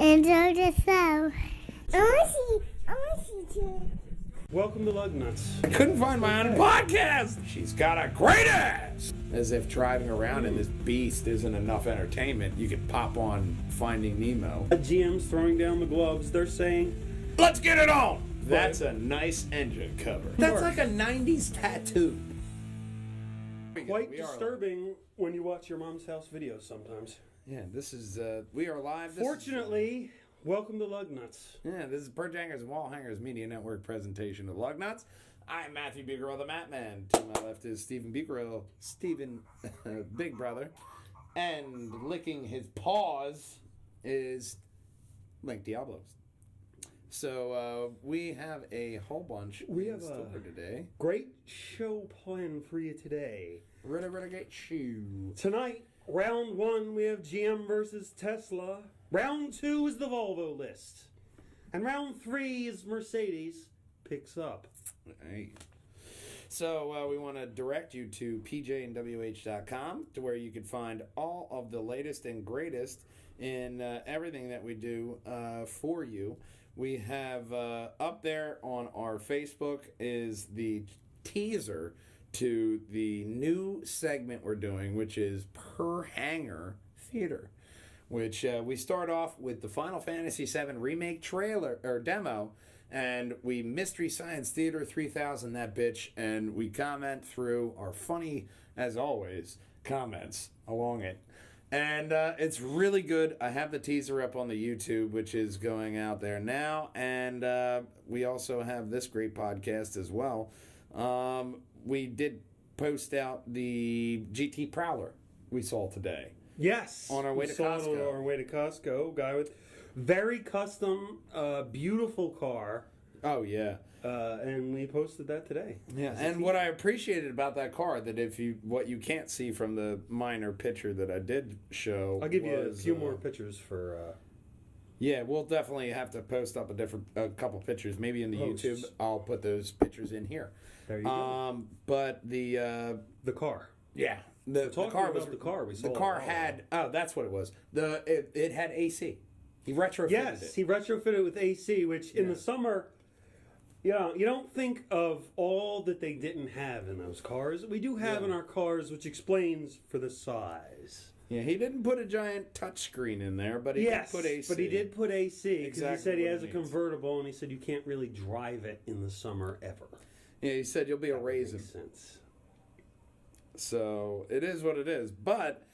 Enjoy the show. I want to see too. Welcome to Lugnutz. I couldn't find my own podcast. She's got a great ass. As if driving around in this beast isn't enough entertainment, you could pop on Finding Nemo. The GM's throwing down the gloves. They're saying, "Let's get it on." That's a nice engine cover. That's like a 90s tattoo. Quite disturbing when you watch your mom's house videos sometimes. Yeah, this is, we are live. Fortunately, welcome to Lugnutz. Yeah, this is Perch Hangers and Wall Hangers Media Network presentation of Lugnutz. I'm Matthew Bucarell, the Mat Man. To my left is Stephen Bucarell, Stephen, Big Brother. And licking his paws is Link Diablos. So we have a whole bunch in store today. Great show planned for you today. Really great shoe. Tonight, round one, we have GM versus Tesla. Round two is the Volvo list. And round three is Mercedes picks up. Hey. So we want to direct you to pjnwh.com, to where you can find all of the latest and greatest in everything that we do for you. We have up there on our Facebook is the teaser to the new segment we're doing, which is Per Hanger Theater, which we start off with the Final Fantasy VII Remake trailer or demo, and we Mystery Science Theater 3000 that bitch, and we comment through our funny, as always, comments along it. And it's really good. I have the teaser up on the YouTube, which is going out there now. And we also have this great podcast as well. We did post out the GT Prowler we saw today. Yes. On our way to Costco. On our way to Costco. Guy with very custom, beautiful car. Oh, yeah. And we posted that today. Yeah, and what I appreciated about that car, that what you can't see from the minor picture that I did show, I'll give you a few more pictures for. Yeah, we'll definitely have to post up a couple pictures, maybe in the YouTube. I'll put those pictures in here. There you go. But the car. Yeah, the car was the car. We saw the car had that's what it was. It had AC. He retrofitted it. Yes, he retrofitted with AC, which in the summer. Yeah, you don't think of all that they didn't have in those cars. We do have in our cars, which explains for the size. Yeah, he didn't put a giant touchscreen in there, but he did put AC. But he did put AC because he said he has a needs. Convertible, and he said you can't really drive it in the summer ever. Yeah, he said you'll be a raisin. Makes sense. So it is what it is. But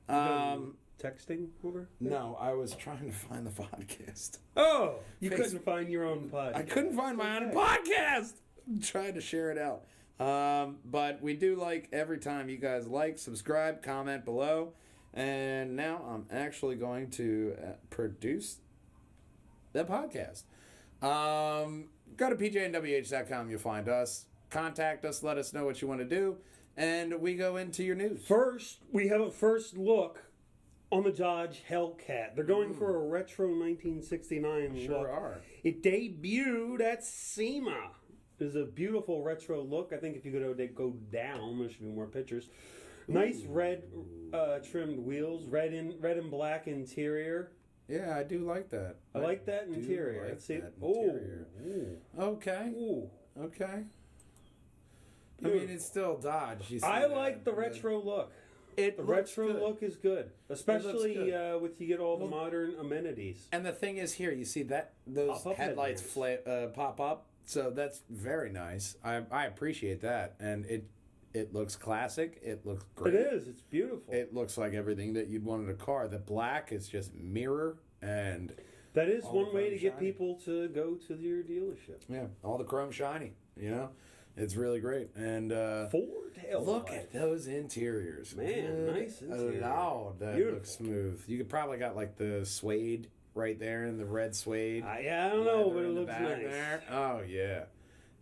texting over? No, I was trying to find the podcast. Oh, you couldn't find your own podcast. I couldn't find my own podcast. I'm trying to share it out. But we do like every time you guys like, subscribe, comment below. And now I'm actually going to produce the podcast. Go to pjnwh.com. You'll find us. Contact us. Let us know what you want to do. And we go into your news. First, we have a first look on the Dodge Hellcat. They're going for a retro 1969 Sure look. are. It debuted at SEMA. It's a beautiful retro look. I think if you go down, there should be more pictures. Nice red trimmed wheels, red and black interior. Yeah, I do like that. I like that interior. Like Let's see. that interior. Okay. Ooh. Okay. I mean, it's still Dodge. You see I like the retro look. The retro look is good, especially with you get all the modern amenities. And the thing is, here you see that those headlights pop up, so that's very nice. I appreciate that, and it looks classic. It looks great. It is. It's beautiful. It looks like everything that you'd want in a car. The black is just mirror, and that is one way to get people to go to your dealership. Yeah, all the chrome shiny. You know. It's really great. And Ford tail look at those interiors. Man, nice interior. Loud. That looks smooth. You could probably got like the suede right there in the red suede. Yeah, I don't know, but it looks nice. There. Oh, yeah.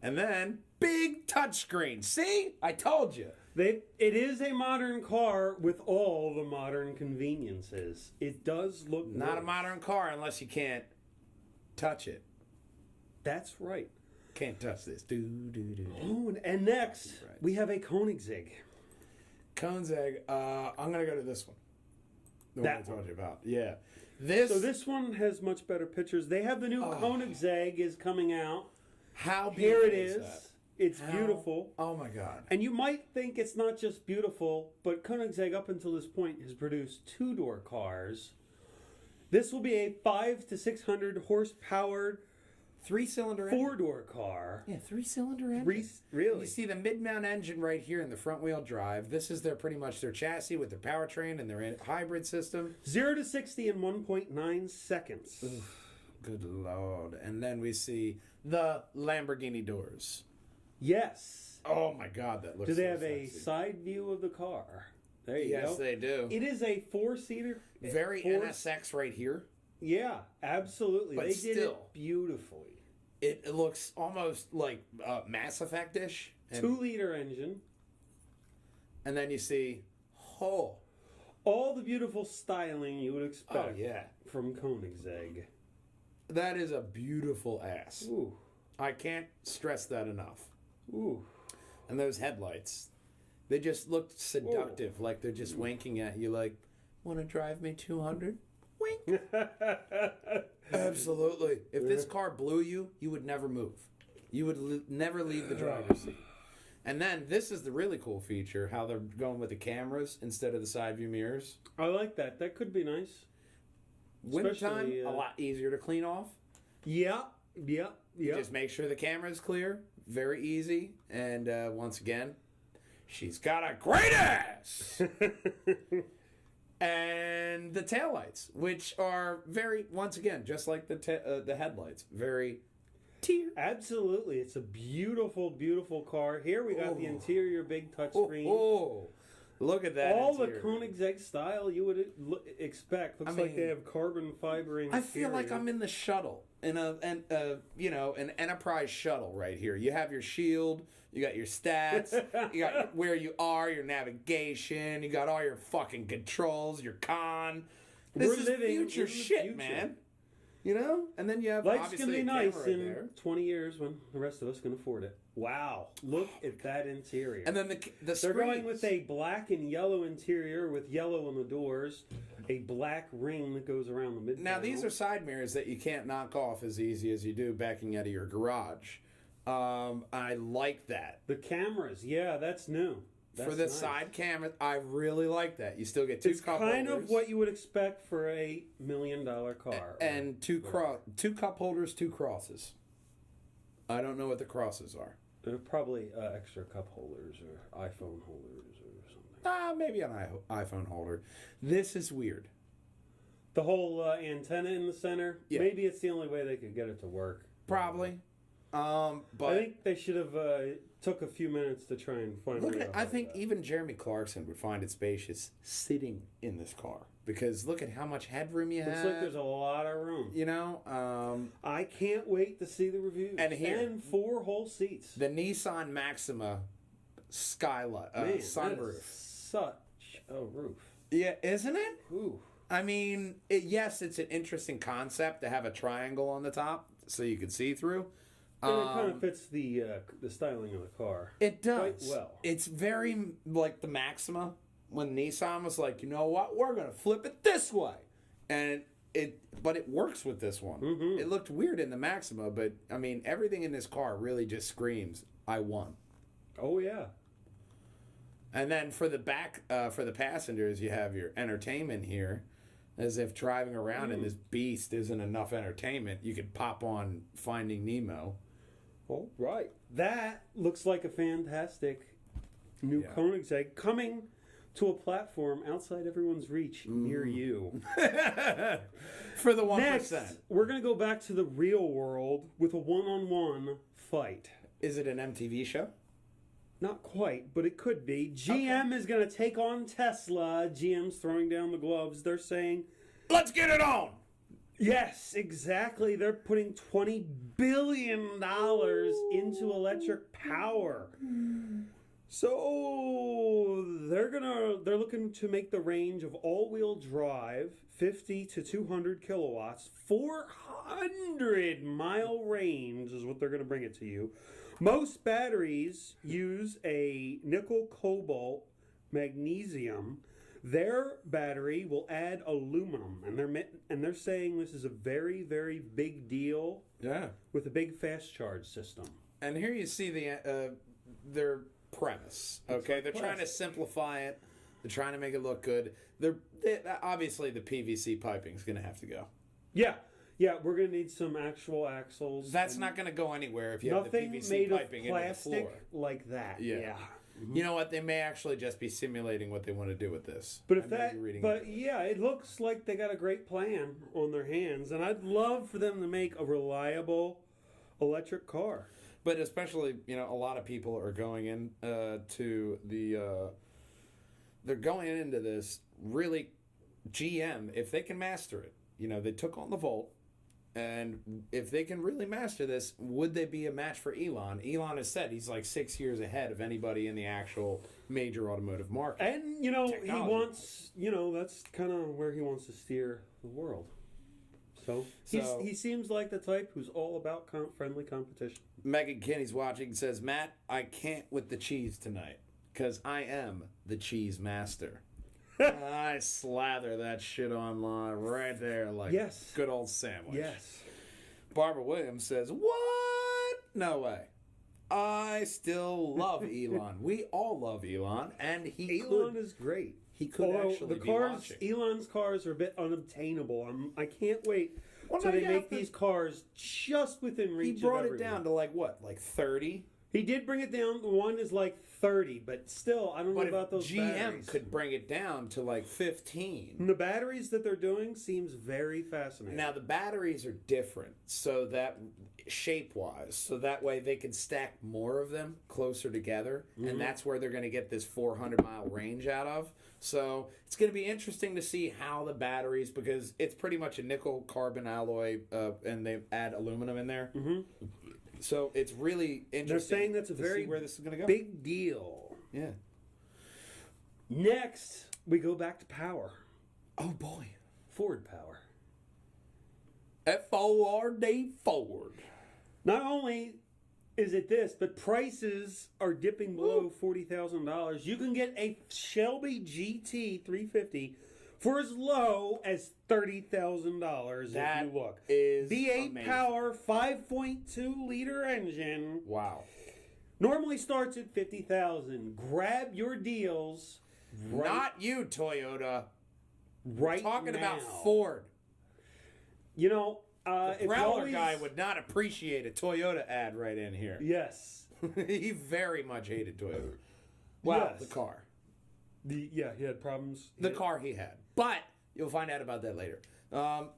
And then big touchscreen. See? I told you. It is a modern car with all the modern conveniences. It does look Not a modern car unless you can't touch it. That's right. Can't touch this. Oh, and next, we have a Koenigsegg. Koenigsegg. I'm going to go to this one. The one I told you about. Yeah. So this one has much better pictures. They have the new Koenigsegg is coming out. How Here beautiful it is. that? It's beautiful. Oh my God. And you might think it's not just beautiful, but Koenigsegg up until this point has produced two-door cars. This will be a 500 to 600 horsepower 3-cylinder engine. four-door car. Yeah, 3-cylinder engine. Really? You see the mid-mount engine right here in the front-wheel drive. This is pretty much their chassis with their powertrain and their hybrid system. 0 to 60 in 1.9 seconds. Good Lord. And then we see the Lamborghini doors. Yes. Oh my God, that looks Do they so have a sexy. side view of the car? There you go. Yes, they do. It is a four-seater. Very NSX right here. Yeah, absolutely. But They did still. it beautifully. It looks almost like Mass Effect-ish. 2-liter engine. And then you see, oh. All the beautiful styling you would expect Oh, yeah. from Koenigsegg. That is a beautiful ass. Ooh. I can't stress that enough. Ooh. And those headlights, they just looked seductive. Like they're just winking at you like, want to drive me 200? Wink. Absolutely. If this car blew you, you would never move. You would never leave the driver's seat. And then this is the really cool feature, how they're going with the cameras instead of the side view mirrors. I like that. That could be nice. Wintertime, Especially, a lot easier to clean off. Yeah. Just make sure the camera is clear. Very easy. And once again, she's got a great ass. And the taillights, which are very, once again, just like the headlights, very tear. Absolutely. It's a beautiful, beautiful car. Here we got the interior big touchscreen. Oh, look at that. All interior. the Koenigsegg style you would expect. Looks like they have carbon fiber interior. I feel like I'm in the shuttle, in an Enterprise shuttle right here. You have your shield, you got your stats, you got where you are, your navigation, you got all your fucking controls, your con. This We're is living future in the shit, future. man. You know, and then you have Life's obviously gonna be a nice camera right in there. 20 years when the rest of us can afford it. Wow! Look at that interior. And then the They're going screens. with a black and yellow interior with yellow on the doors, a black ring that goes around the mid. Now these are side mirrors that you can't knock off as easy as you do backing out of your garage. I like that. the cameras. Yeah, that's new. That's For the nice. side camera, I really like that. You still get two It's cup kind holders. of what you would expect for a $1 million car. And two cup holders, two crosses. I don't know what the crosses are. They're probably extra cup holders or iPhone holders or something. Maybe an iPhone holder. This is weird. The whole antenna in the center. Yeah. Maybe it's the only way they could get it to work. Probably. I But think they should have took a few minutes to try and find. look at, I think even Jeremy Clarkson would find it spacious sitting in this car. Because look at how much headroom you Looks have. like there's a lot of room. You know, I can't wait to see the reviews. And here- and 4 whole seats. the Nissan Maxima skylight, Man, that is sunroof. such a roof. Yeah, isn't it? Ooh. I mean, yes, it's an interesting concept to have a triangle on the top so you can see through. And it kind of fits the styling of the car. It does. Quite well. It's very like the Maxima when Nissan was like, you know what, we're gonna flip it this way, and but it works with this one. Mm-hmm. It looked weird in the Maxima, but I mean, everything in this car really just screams, "I won." Oh yeah. And then for the back, for the passengers, you have your entertainment here. As if driving around in this beast isn't enough entertainment, you could pop on Finding Nemo. All right. That looks like a fantastic new Yeah. Koenigsegg coming to a platform outside everyone's reach near you. For the 1%. Next, we're going to go back to the real world with a one-on-one fight. Is it an MTV show? Not quite, but it could be. GM is going to take on Tesla. GM's throwing down the gloves. They're saying, Let's get it on! yes, exactly. They're putting $20 billion into electric power. So they're looking to make the range of all-wheel drive 50 to 200 kilowatts, 400-mile range is what they're going to bring it to you. Most batteries use a nickel, cobalt, magnesium. Their battery will add aluminum, and they're saying this is a very, very big deal. Yeah. With a big fast charge system. And here you see their premise. Okay, they're trying to simplify it. They're trying to make it look good. Obviously the PVC piping is going to have to go. Yeah, we're going to need some actual axles. That's not going to go anywhere if you have the nothing PVC made piping of into the plastic floor. like that. Yeah. You know what? They may actually just be simulating what they want to do with this. But it looks like they got a great plan on their hands, and I'd love for them to make a reliable electric car. But especially, a lot of people are going in they're going into this really GM, if they can master it. They took on the Volt, and if they can really master this, would they be a match for Elon? Elon has said he's like 6 years ahead of anybody in the actual major automotive market. And, he wants, that's kind of where he wants to steer the world. So he seems like the type who's all about friendly competition. Megan Kinney's watching and says, Matt, I can't with the cheese tonight because I am the cheese master. I slather that shit online right there like a good old sandwich. Yes. Barbara Williams says, what? No way. I still love Elon. We all love Elon, and Elon is great. He could actually be watching. Elon's cars are a bit unobtainable. I can't wait till they make these cars just within reach. He brought it down to like 30? He did bring it down. One is like 30, but still, I don't know about those batteries. GM could bring it down to like 15. And the batteries that they're doing seems very fascinating. Now, the batteries are different, so that shape-wise, so that way they can stack more of them closer together, and that's where they're going to get this 400-mile range out of. So it's going to be interesting to see how the batteries, because it's pretty much a nickel carbon alloy, and they add aluminum in there. Mm-hmm. So it's really interesting. They're saying that's a very where this is going to go. Big deal. Yeah. Next, we go back to power. Oh boy, Ford power. F-O-R-D Ford. Not only is it this, but prices are dipping below $40,000. You can get a Shelby GT 350 for as low as $30,000 if you look. Is V8 amazing. power, 5.2 liter engine. Wow. Normally starts at $50,000. Grab your deals. Not you, Toyota. Right Talking now. about Ford. The Growler guy would not appreciate a Toyota ad right in here. Yes. He very much hated Toyota. Wow, Yes. the car. He had problems. The car he had. But you'll find out about that later.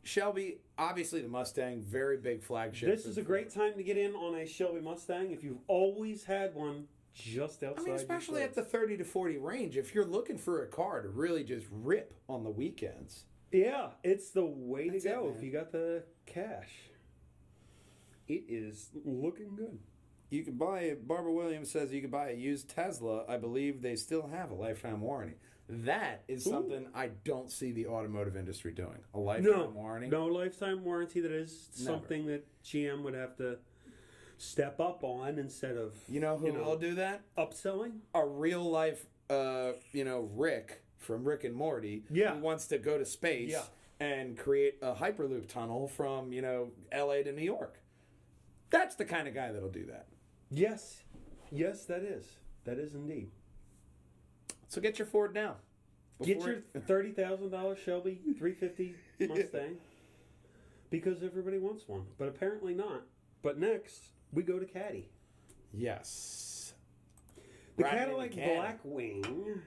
Shelby, obviously the Mustang, very big flagship. This is a great time to get in on a Shelby Mustang if you've always had one just outside. Especially at the 30 to 40 range, if you're looking for a car to really just rip on the weekends. Yeah, it's the way to go man. if you got the cash. It is looking good. You can buy, Barbara Williams says you can buy a used Tesla. I believe they still have a lifetime warranty. That is something I don't see the automotive industry doing. A lifetime warranty? No lifetime warranty. That is something that GM would have to step up on instead of... You know who will do that? Upselling? A real life, Rick from Rick and Morty who wants to go to space and create a Hyperloop tunnel from, LA to New York. That's the kind of guy that'll do that. Yes. Yes, that is. That is indeed. So get your Ford now. Get your $30,000 Shelby 350 Mustang. Because everybody wants one. But apparently not. But next, we go to Caddy. Yes. The Cadillac Blackwing.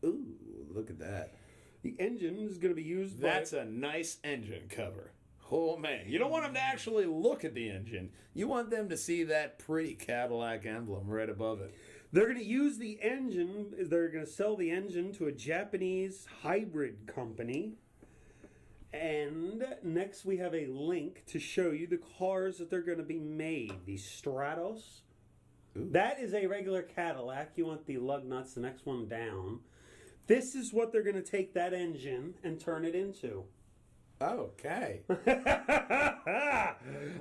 Ooh, look at that. The engine is going to be used That's a nice engine cover. Oh, man. You don't want them to actually look at the engine. You want them to see that pretty Cadillac emblem right above it. They're going to use the engine. They're going to sell the engine to a Japanese hybrid company. And next we have a link to show you the cars that they're going to be made. The Stratos. Ooh. That is a regular Cadillac. You want the Lugnutz, the next one down. This is what they're going to take that engine and turn it into. Okay.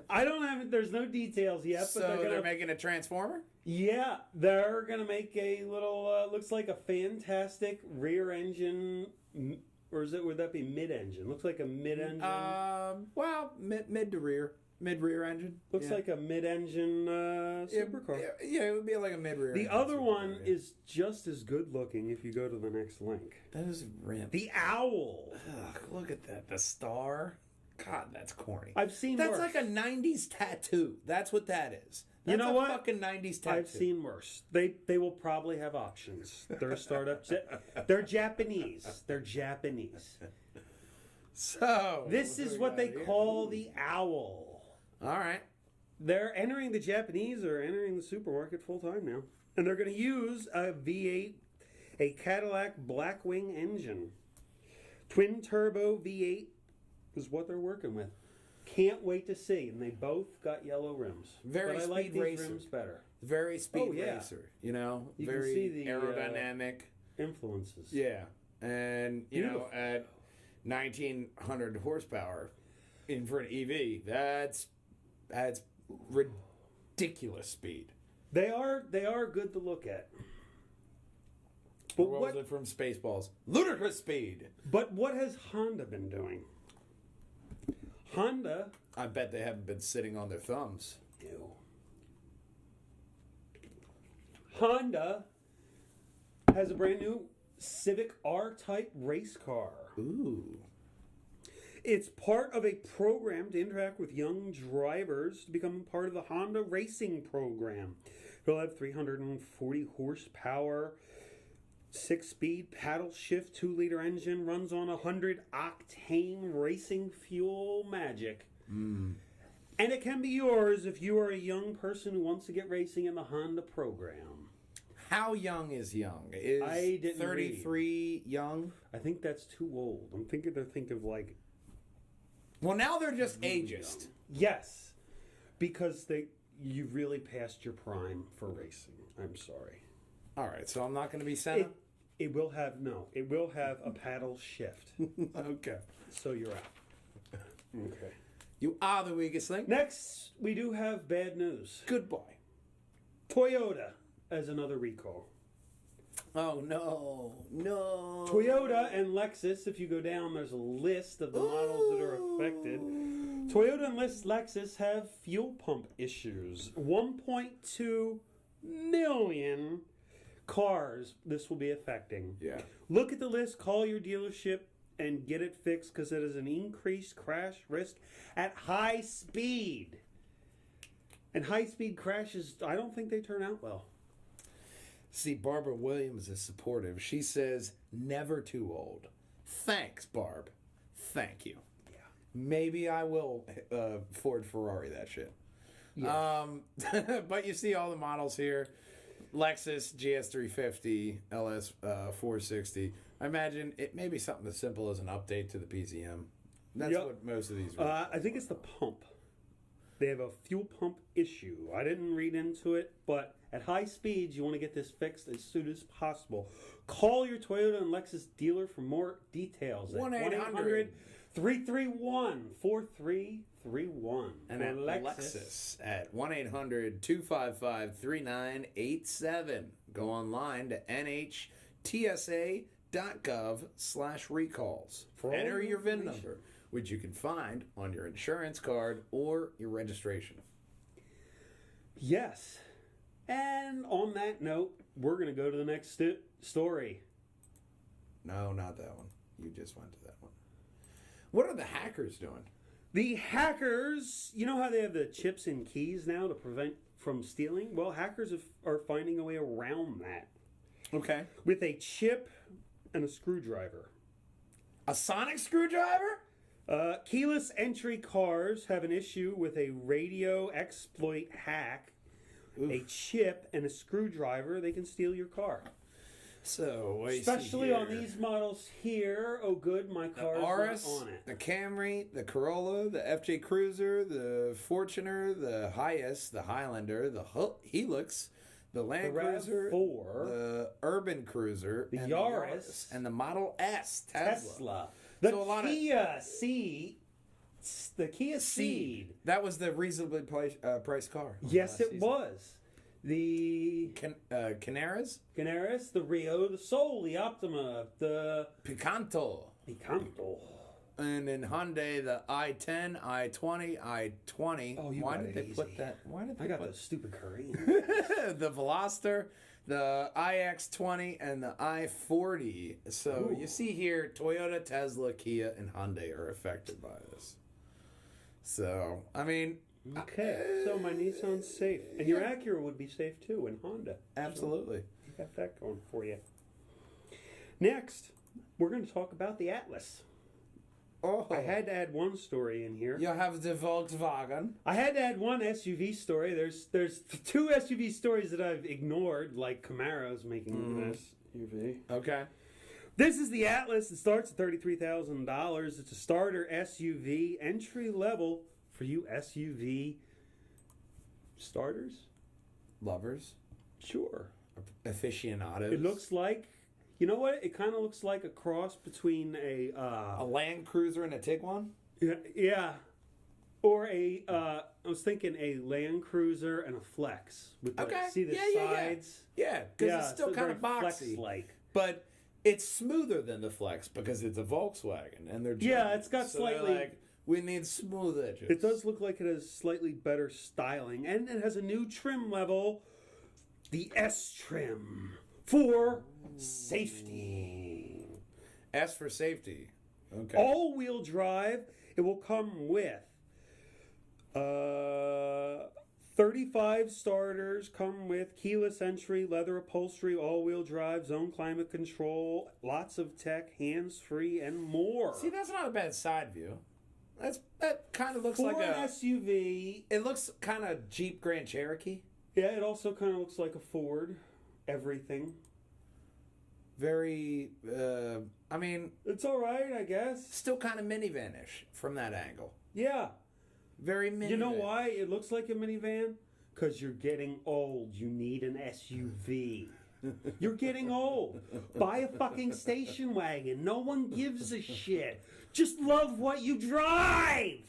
I don't have. there's no details yet. So But they're making a Transformer? yeah, they're gonna make a little. Looks like a fantastic rear engine, or would that be mid engine? Looks like a mid engine. Well, mid to rear. Mid rear engine. Looks like a mid engine supercar. Yeah, it would be like a mid rear. The other one is just as good looking if you go to the next link. That is rim. The owl. Ugh, look at that. The star. God, that's corny. I've seen That's worse. like a 90s tattoo. That's what that is. That's You know a what? fucking 90s tattoo. I've seen worse. They will probably have options. They're a startup. They're Japanese. They're Japanese. So This is what they call the owl. All right. They're entering the Japanese are entering the supermarket full time now, and they're going to use a V8, a Cadillac Blackwing engine, twin turbo V8 is what they're working with. Can't wait to see, and they both got yellow rims. Very but I like speed these racer. rims better. Very speed Oh, yeah. racer. You know, You can very see the, aerodynamic. Influences. Yeah, and you know, Beautiful. at 1,900 horsepower, in for an EV, that's ridiculous speed. They are good to look at. But What was it from Spaceballs? Ludicrous speed. But what has Honda been doing? Honda. I bet they haven't been sitting on their thumbs. Ew. Honda has a brand new Civic R-Type race car. Ooh. It's part of a program to interact with young drivers to become part of the Honda racing program. It'll have 340 horsepower, 6-speed paddle shift, 2-liter engine, runs on 100-octane racing fuel magic. And it can be yours if you are a young person who wants to get racing in the Honda program. How young is young? Is I didn't 33 young? I think that's too old. I'm thinking they're thinking of like... Well, now they're just ageist. Yes, because you've really passed your prime for racing. I'm sorry. All right, so I'm not going to be Senna? It will have a paddle shift. Okay. So you're out. Okay. You are the weakest link. Next, we do have bad news. Goodbye. Toyota has another recall. Oh, no. No. Toyota and Lexus, if you go down, there's a list of the models that are affected. Toyota and Lexus have fuel pump issues. 1.2 million cars this will be affecting. Yeah. Look at the list, call your dealership, and get it fixed because it is an increased crash risk at high speed. And high-speed crashes, I don't think they turn out well. See, Barbara Williams is supportive. She says, never too old. Thanks, Barb. Thank you. Yeah. Maybe I will Ford Ferrari that shit. Yeah. But you see all the models here. Lexus GS350, LS 460. I imagine it may be something as simple as an update to the PCM. That's what most of these I think it's the pump. They have a fuel pump issue. I didn't read into it, but at high speeds, you want to get this fixed as soon as possible. Call your Toyota and Lexus dealer for more details. 1-800-331-4331. And at Lexus at 1-800-255-3987. Go online to nhtsa.gov/recalls. Enter your VIN number, which you can find on your insurance card or your registration. Yes. And on that note, we're going to go to the next story. No, not that one. You just went to that one. What are the hackers doing? The hackers, you know how they have the chips in keys now to prevent from stealing? Well, hackers are finding a way around that. Okay. With a chip and a screwdriver. A sonic screwdriver? Keyless entry cars have an issue with a radio exploit hack. Oof. A chip and a screwdriver, they can steal your car. So, especially on these models here. Oh, good, my car is not on it. The Camry, the Corolla, the FJ Cruiser, the Fortuner, the Hiace, the Highlander, the Helix, the Land Cruiser, RAV4, the Urban Cruiser, the Yaris, and the Model S Tesla. The so Kia the Kia Ceed. That was the reasonably priced car. Yes, last it season. was. The Canaris? Canaris, the Rio, the Soul, the Optima, the Picanto. Picanto. And in Hyundai, the i10, i20, i20. Oh, you Why got did it they put easy. that? Why did they I got put those stupid Koreans. the Veloster, the iX20, and the i40? So Ooh. you see here, Toyota, Tesla, Kia, and Hyundai are affected by this. So, I mean, Okay, so my Nissan's safe. And your Acura would be safe too, and Honda. absolutely. So you got that going for you. Next, we're going to talk about the Atlas. Oh, I had to add one story in here. you have the Volkswagen. I had to add one SUV story. There's two SUV stories that I've ignored, like Camaro's making an SUV. Okay. This is the Atlas. It starts at $33,000. It's a starter SUV, entry level for you SUV starters. Lovers, Sure. aficionados. It looks like, you know what? It kind of looks like a cross between a Land Cruiser and a Tiguan. yeah, or I was thinking a Land Cruiser and a Flex. With the, Okay. see the Yeah. sides? Yeah, because it's still kind of very boxy. Flex-like. But it's smoother than the Flex because it's a Volkswagen, and they're Yeah, German. it's got So they're slightly- like, we need smooth edges. It does look like it has slightly better styling, and it has a new trim level, the S trim, for safety. S for safety. Okay. All-wheel drive. It will come with 35 starters. Come with keyless entry, leather upholstery, all-wheel drive, zone climate control, lots of tech, hands-free, and more. See, that's not a bad side view. That kind of looks For like an a. SUV, It looks kind of Jeep Grand Cherokee. yeah, it also kind of looks like a Ford. Everything. Very. I mean, It's all right, I guess. still kind of minivanish from that angle. Yeah. Very minivan. You know why it looks like a minivan? Because you're getting old. You need an SUV. You're getting old. Buy a fucking station wagon. No one gives a shit. Just love what you drive.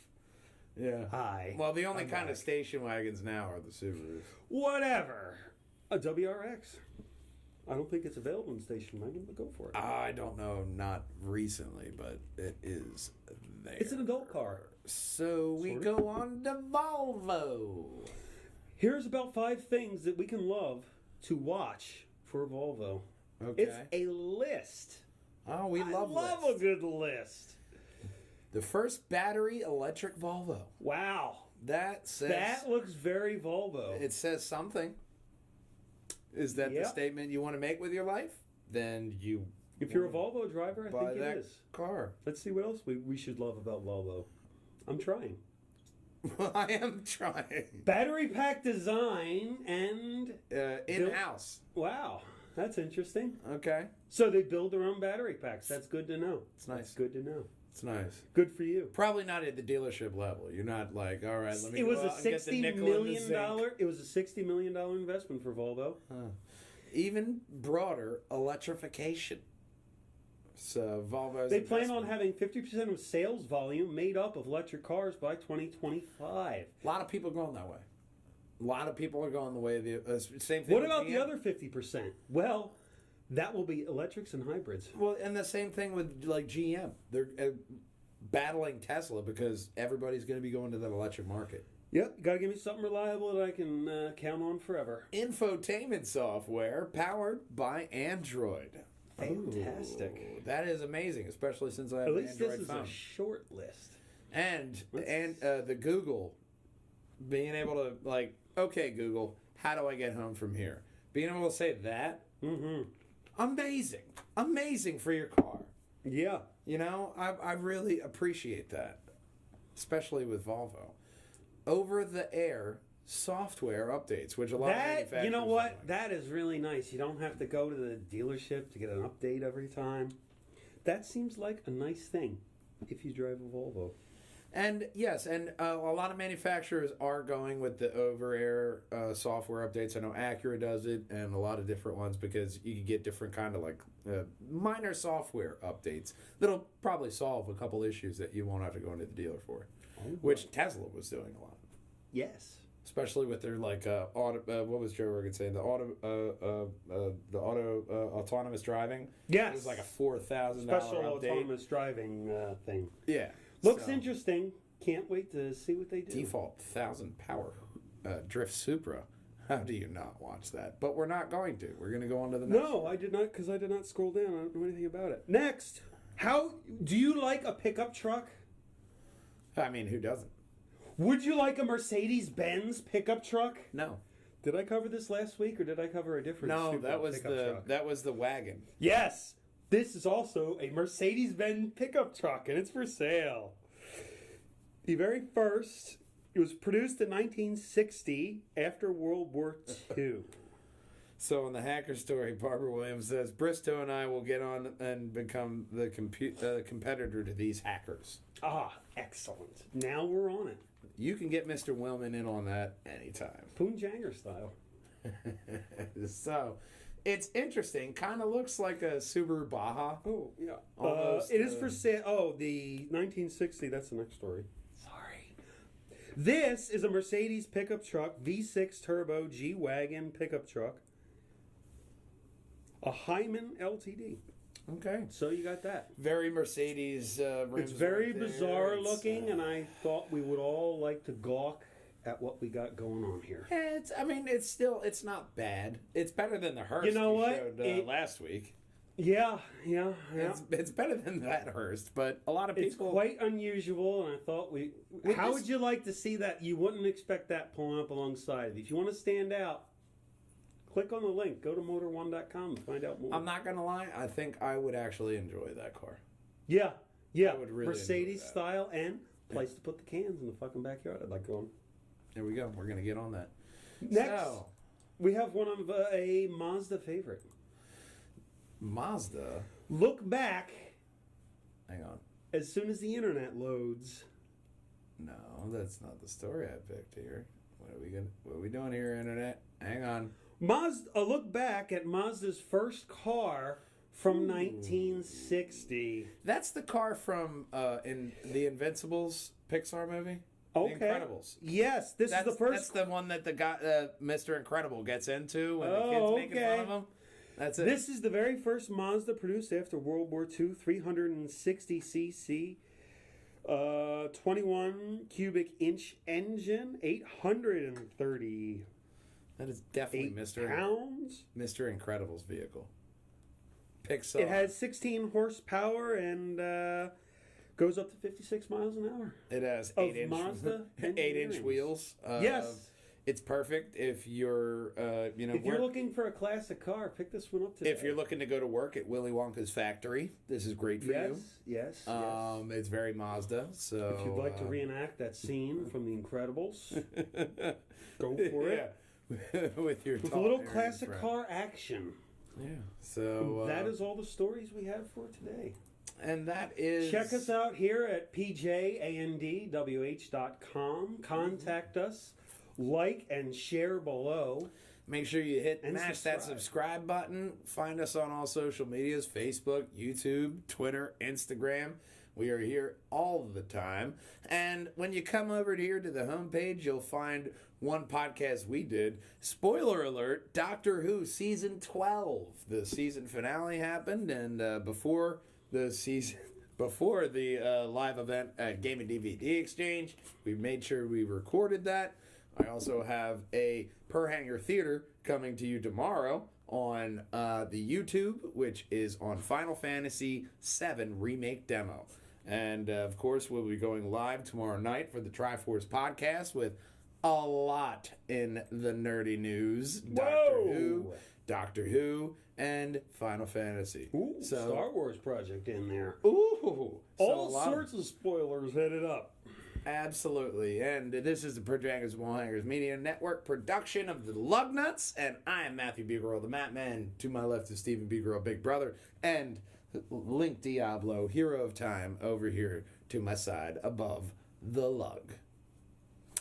Yeah. Hi. Well, the only I'm kind of back. station wagons now are the Subarus. Whatever. A WRX. I don't think it's available in station wagon, but go for it. I don't know, not recently, but it is there. It's an adult car. So we Sort of. go on to Volvo. Here's about 5 things that we can love to watch for a Volvo. Okay. It's a list. Oh, we love I love lists. a good list. The first battery electric Volvo. Wow. That says That looks very Volvo. it says something. Is that the Yep. statement you want to make with your life? Then you If you're a Volvo driver, I buy think that it is. car. Let's see what else we should love about Volvo. I'm trying. I am trying. Battery pack design and In-house. wow, that's interesting. Okay. So they build their own battery packs. That's good to know. It's nice. That's good to know. It's nice. Good for you. Probably not at the dealership level. You're not like, all right, let me It was go a out and get the $60 nickel and the million zinc. It was a $60 million investment for Volvo. Even broader electrification. So Volvo's They plan investment. on having 50% of sales volume made up of electric cars by 2025. A lot of people are going that way. A lot of people are going the way of the same thing. What with about the GM. other 50%? Well, that will be electrics and hybrids. Well, and the same thing with like GM. They're battling Tesla because everybody's going to be going to that electric market. Yep, got to give me something reliable that I can count on forever. Infotainment software powered by Android. Fantastic. Ooh, that is amazing, especially since I have At an least this Android is phone. a short list. And the Google being able to like, okay, Google, how do I get home from here? Being able to say that, amazing for your car. Yeah. You know, I really appreciate that, especially with Volvo. Over the air software updates, which a lot of That, manufacturers you know don't what? like. That is really nice. You don't have to go to the dealership to get an update every time. That seems like a nice thing if you drive a Volvo. And yes, and a lot of manufacturers are going with the over-air software updates. I know Acura does it, and a lot of different ones because you can get different kind of like minor software updates that'll probably solve a couple issues that you won't have to go into the dealer for. which Tesla was doing a lot. Yes. Especially with their what was Joe Rogan saying? The autonomous driving. Yes. It was like a $4,000 special update. autonomous driving thing. Yeah. Looks interesting. Can't wait to see what they do. Default 1,000 power drift Supra. How do you not watch that? But we're not going to. We're going to go on to the next. No, I did not, because I did not scroll down. I don't know anything about it. Next, how do you like a pickup truck? I mean, who doesn't? Would you like a Mercedes-Benz pickup truck? No. Did I cover this last week, or did I cover a different? No, that was truck? that was the wagon. Yes, this is also a Mercedes-Benz pickup truck, and it's for sale. The very first, it was produced in 1960 after World War II. So in the hacker story, Barbara Williams says, Bristow and I will get on and become the competitor to these hackers. Ah, excellent. Now we're on it. You can get Mr. Willman in on that anytime. Poonjanger style. So, it's interesting. Kind of looks like a Subaru Baja. Oh, yeah. Almost, it is for sale. Oh, the 1960. That's the next story. Sorry. This is a Mercedes pickup truck, V6 turbo G-Wagon pickup truck. A Hyman LTD. Okay. So you got that. Very Mercedes rims. It's very right there. bizarre It's, looking, and I thought we would all like to gawk at what we got going on here. It's not bad. It's better than the Hearst You know what? showed last week. Yeah. It's better than that Hearst, but a lot of people... It's quite unusual, and I thought how would you like to see that? You wouldn't expect that pulling up alongside of you. If you want to stand out, click on the link. Go to motor1.com and find out more. I'm not going to lie. I think I would actually enjoy that car. Yeah. I would really Mercedes enjoy that. style and place to put the cans in the fucking backyard. I'd like going. There we go. We're going to get on that. Next, So, we have one of a Mazda favorite. Mazda. Look back Hang on. as soon as the internet loads. No, that's not the story I picked here. What are we doing here, internet? Hang on. A look back at Mazda's first car from 1960. That's the car from in the Invincibles Pixar movie. Okay. The Incredibles. Yes, this is the first. That's the one that the guy, Mr. Incredible, gets into when the kid's making fun of him. That's it. This is the very first Mazda produced after World War II, 360 cc, 21 cubic inch engine, 830 That is definitely pounds. Mr. Incredible's vehicle. Pixar. It has 16 horsepower and goes up to 56 miles an hour. It has Of 8-inch Mazda 8-inch wheels. Yes. It's perfect if you're If you're looking for a classic car, pick this one up today. if you're looking to go to work at Willy Wonka's factory. This is great for you. Yes. It's very Mazda. So If you'd like to reenact that scene from The Incredibles, go for it. with your With a tall little Aryan classic friend. car action. Yeah. So That is all the stories we have for today. and that is Check us out here at pjandwh.com. Contact us, like and share below. Make sure you And mash that subscribe button. Find us on all social medias: Facebook, YouTube, Twitter, Instagram. We are here all the time. And when you come over here to the homepage, you'll find one podcast we did. Spoiler alert, Doctor Who Season 12. The season finale happened, and before the live event at Game and DVD Exchange, we made sure we recorded that. I also have a Per Hanger Theater coming to you tomorrow on the YouTube, which is on Final Fantasy VII Remake Demo. And, of course, we'll be going live tomorrow night for the Triforce podcast with a lot in the nerdy news. Doctor Who, and Final Fantasy. Ooh, Star Wars project in there. Ooh. All sorts of spoilers headed up. Absolutely. And this is the Projangers Wallhangers Media Network production of the Lugnutz. And I am Matthew Biggerel, the Mat Man. To my left is Stephen Biggerel, Big Brother. And Link Diablo, Hero of Time, over here to my side above the lug.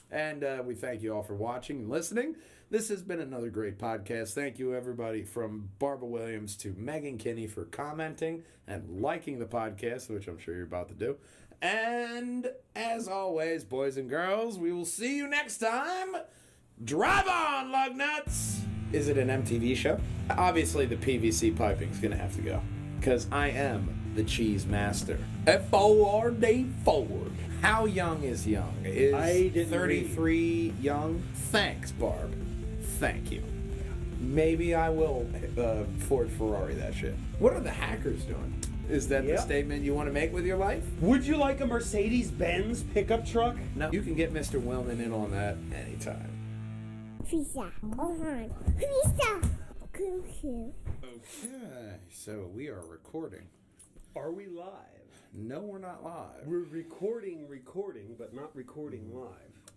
And we thank you all for watching and listening. This has been another great podcast. Thank you, everybody, from Barbara Williams to Megan Kinney for commenting and liking the podcast, which I'm sure you're about to do. And as always, boys and girls, we will see you next time. Drive on, Lugnutz! Is it an MTV show? Obviously, the PVC piping's gonna have to go. Because I am the cheese master. F-O-R-D forward. How young is young? Is I didn't 33 young? Thanks, Barb. Thank you. Maybe I will Ford Ferrari that shit. What are the hackers doing? Is that the statement you want to make with your life? Would you like a Mercedes-Benz pickup truck? No. You can get Mr. Wellman in on that anytime. Pizza. Pizza. Cuckoo. Okay, so we are recording. Are we live? No, we're not live. We're recording, but not recording live.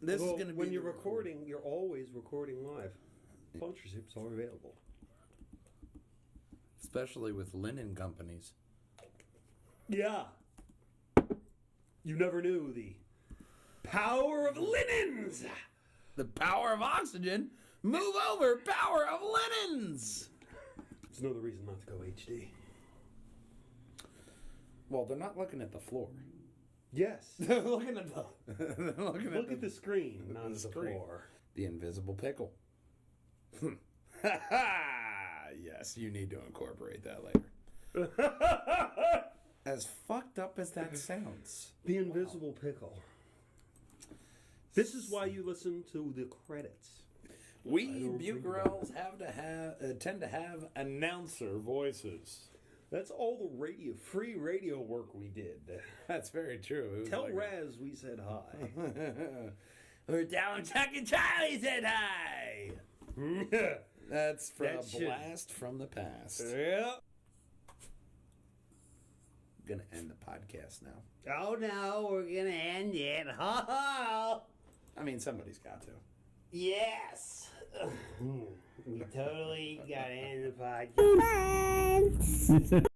This is going to be when you're recording, you're always recording live. Sponsorships are available. Especially with linen companies. Yeah. You never knew the power of linens. The power of oxygen. Move over, power of linens. It's another reason not to go HD. Well, they're not looking at the floor. Yes. They're looking at the. Look at the screen, not the screen. floor. The invisible pickle. Yes, you need to incorporate that later. As fucked up as that sounds. The invisible pickle. This is why you listen to the credits. We Bucarels tend to have announcer voices. That's all the free radio work we did. That's very true. Tell Raz we said hi. Or down Chuck and Charlie said hi. That's from a blast from the past. Yeah. I'm gonna end the podcast now. Oh no, we're gonna end it. Ha ha. I mean, somebody's got to. Yes. We totally gotta end the podcast.